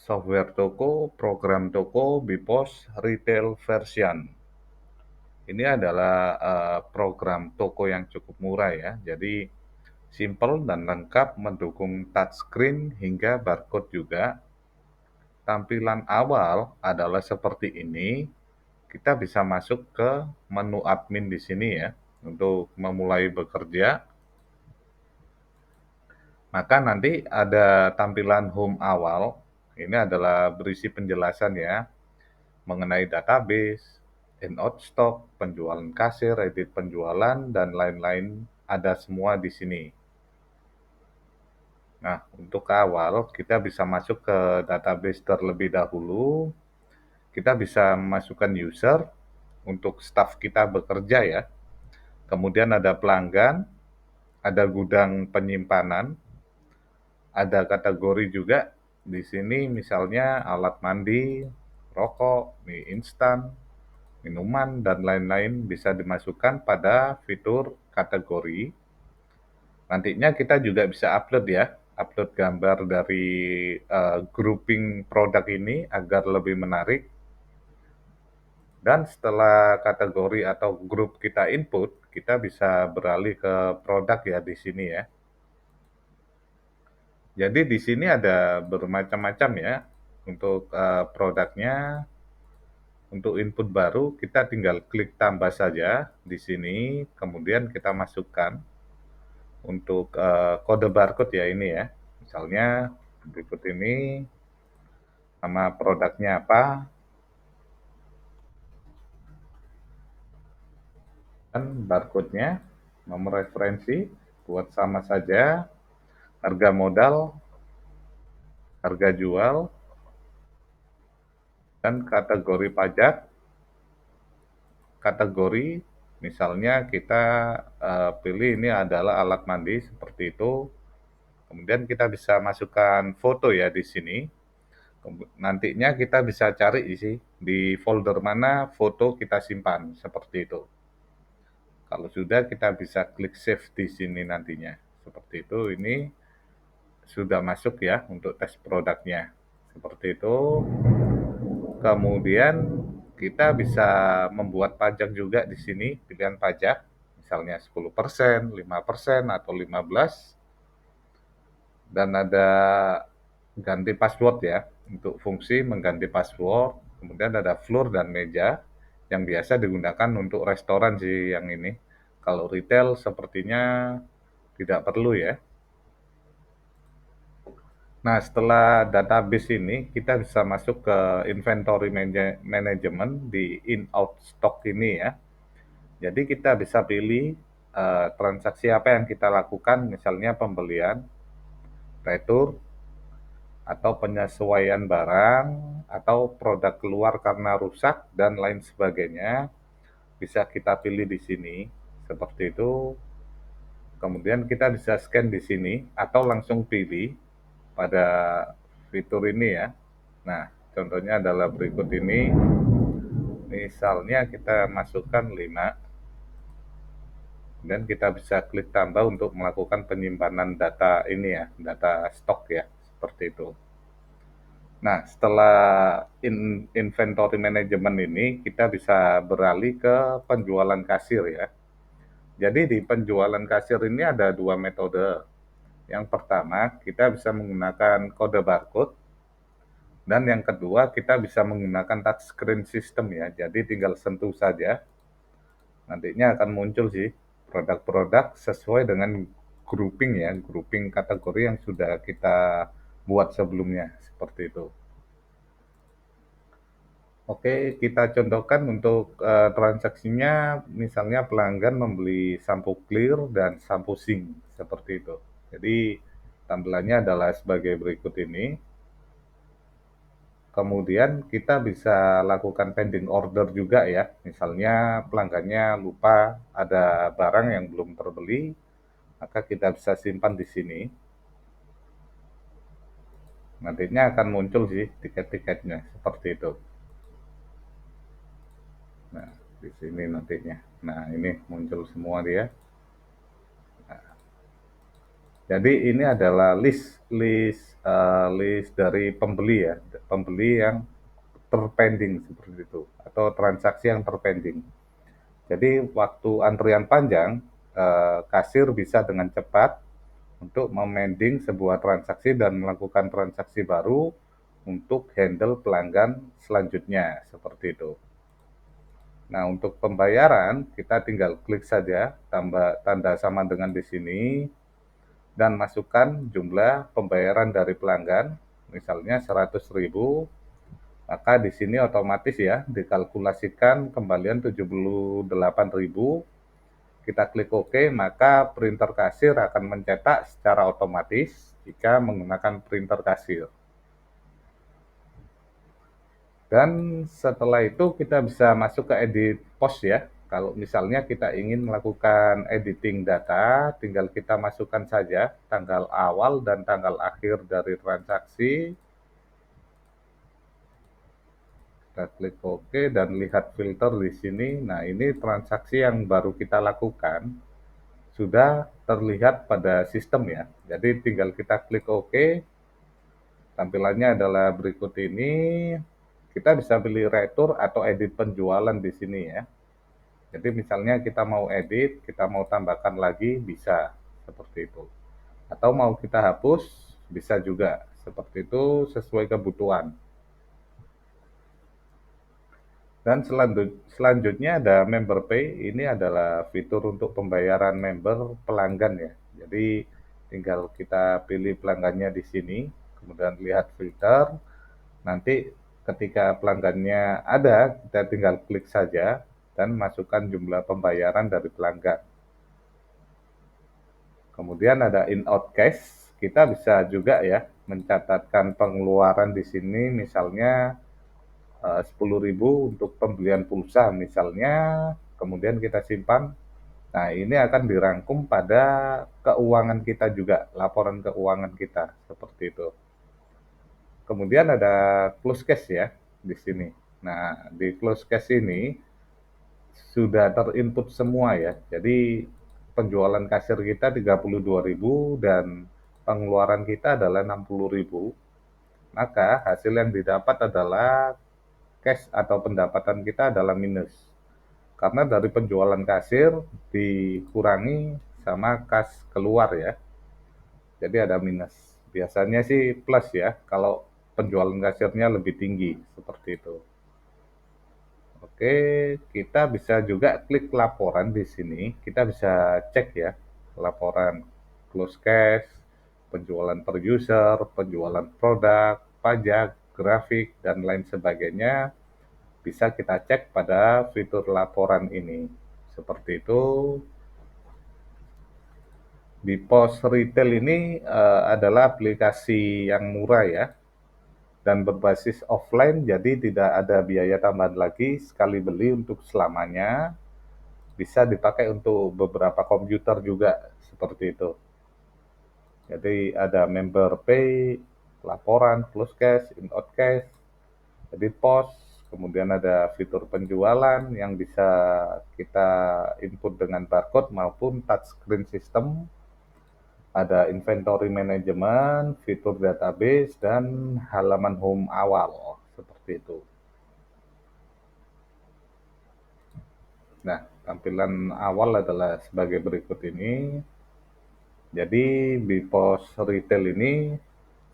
software toko, program toko, BPOS, retail version. Ini adalah program toko yang cukup murah ya. Jadi simple dan lengkap, mendukung touchscreen hingga barcode juga. Tampilan awal adalah seperti ini. Kita bisa masuk ke menu admin di sini ya untuk memulai bekerja. Maka nanti ada tampilan home awal. Ini adalah berisi penjelasan ya mengenai database, in out stock, penjualan kasir, edit penjualan, dan lain-lain ada semua di sini. Nah, untuk awal kita bisa masuk ke database terlebih dahulu. Kita bisa memasukkan user untuk staff kita bekerja ya. Kemudian ada pelanggan, ada gudang penyimpanan, ada kategori juga. Di sini misalnya alat mandi, rokok, mie instan, minuman, dan lain-lain bisa dimasukkan pada fitur kategori. Nantinya kita juga bisa upload ya, upload gambar dari grouping produk ini agar lebih menarik. Dan setelah kategori atau grup kita input, kita bisa beralih ke produk ya di sini ya. Jadi di sini ada bermacam-macam ya untuk produknya. Untuk input baru kita tinggal klik tambah saja di sini, kemudian kita masukkan untuk kode barcode ya ini ya. Misalnya berikut ini nama produknya apa, dan barcode-nya, nomor referensi, buat sama saja, harga modal, harga jual, dan kategori pajak. Kategori, misalnya kita pilih ini adalah alat mandi seperti itu. Kemudian kita bisa masukkan foto ya di sini. Nantinya kita bisa cari sih di folder mana foto kita simpan seperti itu. Kalau sudah kita bisa klik save di sini nantinya. Seperti itu, ini sudah masuk ya untuk tes produknya. Seperti itu. Kemudian kita bisa membuat pajak juga di sini, pilihan pajak, misalnya 10%, 5%, atau 15%. Dan ada ganti password ya, untuk fungsi mengganti password. Kemudian ada floor dan meja, yang biasa digunakan untuk restoran sih yang ini. Kalau retail sepertinya tidak perlu ya. Nah, setelah database ini, kita bisa masuk ke inventory management di in-out stock ini ya. Jadi kita bisa pilih transaksi apa yang kita lakukan, misalnya pembelian, retur, atau penyesuaian barang, atau produk keluar karena rusak, dan lain sebagainya. Bisa kita pilih di sini, seperti itu. Kemudian kita bisa scan di sini, atau langsung pilih pada fitur ini ya. Nah, contohnya adalah berikut ini. Misalnya kita masukkan 5, dan kita bisa klik tambah untuk melakukan penyimpanan data ini ya, data stok ya, seperti itu. Nah, setelah inventory management ini, kita bisa beralih ke penjualan kasir ya. Jadi di penjualan kasir ini ada dua metode. Yang pertama, kita bisa menggunakan kode barcode. Dan yang kedua, kita bisa menggunakan touchscreen system ya. Jadi tinggal sentuh saja. Nantinya akan muncul sih produk-produk sesuai dengan grouping ya, grouping kategori yang sudah kita buat sebelumnya, seperti itu. Oke, kita contohkan untuk transaksinya, misalnya pelanggan membeli sampo clear dan sampo zinc, seperti itu. Jadi tampilannya adalah sebagai berikut ini. Kemudian kita bisa lakukan pending order juga ya, misalnya pelanggannya lupa ada barang yang belum terbeli, maka kita bisa simpan di sini. Nantinya akan muncul sih tiket-tiketnya, seperti itu. Nah, di sini nantinya. Nah, ini muncul semua dia. Jadi ini adalah list list dari pembeli ya, pembeli yang terpending seperti itu, atau transaksi yang terpending. Jadi waktu antrian panjang, kasir bisa dengan cepat untuk memending sebuah transaksi dan melakukan transaksi baru untuk handle pelanggan selanjutnya, seperti itu. Nah, untuk pembayaran, kita tinggal klik saja tambah tanda sama dengan di sini dan masukkan jumlah pembayaran dari pelanggan, misalnya 100.000, maka di sini otomatis ya dikalkulasikan kembalian 78.000. Kita klik OK, maka printer kasir akan mencetak secara otomatis jika menggunakan printer kasir. Dan setelah itu kita bisa masuk ke edit post ya. Kalau misalnya kita ingin melakukan editing data, tinggal kita masukkan saja tanggal awal dan tanggal akhir dari transaksi. Kita klik OK dan lihat filter di sini. Nah, ini transaksi yang baru kita lakukan sudah terlihat pada sistem ya. Jadi tinggal kita klik OK. Tampilannya adalah berikut ini. Kita bisa pilih retur atau edit penjualan di sini ya. Jadi misalnya kita mau edit, kita mau tambahkan lagi, bisa seperti itu. Atau mau kita hapus, bisa juga. Seperti itu sesuai kebutuhan. Dan selanjutnya ada member pay, ini adalah fitur untuk pembayaran member pelanggan ya. Jadi tinggal kita pilih pelanggannya di sini, kemudian lihat filter, nanti ketika pelanggannya ada, kita tinggal klik saja dan masukkan jumlah pembayaran dari pelanggan. Kemudian ada in-out cash, kita bisa juga ya mencatatkan pengeluaran di sini, misalnya 10.000 untuk pembelian pulsa misalnya, kemudian kita simpan. Nah, ini akan dirangkum pada keuangan kita juga, laporan keuangan kita, seperti itu. Kemudian ada close cash ya, di sini. Nah, di close cash ini sudah terinput semua ya. Jadi penjualan kasir kita 32.000 dan pengeluaran kita adalah 60.000. Maka hasil yang didapat adalah cash atau pendapatan kita adalah minus. Karena dari penjualan kasir dikurangi sama kas keluar ya. Jadi ada minus. Biasanya sih plus ya kalau penjualan kasirnya lebih tinggi seperti itu. Oke, kita bisa juga klik laporan di sini. Kita bisa cek ya laporan close cash, penjualan per user, penjualan produk, pajak, grafik, dan lain sebagainya. Bisa kita cek pada fitur laporan ini. Seperti itu. Di Pos Retail ini adalah aplikasi yang murah ya, dan berbasis offline, jadi tidak ada biaya tambahan lagi sekali beli untuk selamanya. Bisa dipakai untuk beberapa komputer juga, seperti itu. Jadi ada member pay, laporan, close cash, in-out cash, edit post, kemudian ada fitur penjualan yang bisa kita input dengan barcode maupun touchscreen system, ada inventory management, fitur database, dan halaman home awal, seperti itu. Nah, tampilan awal adalah sebagai berikut ini. Jadi, Bipos Retail ini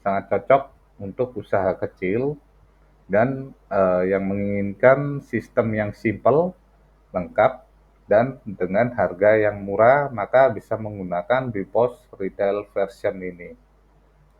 sangat cocok untuk usaha kecil dan yang menginginkan sistem yang simpel, lengkap, dan dengan harga yang murah, maka bisa menggunakan Bipos Retail version ini.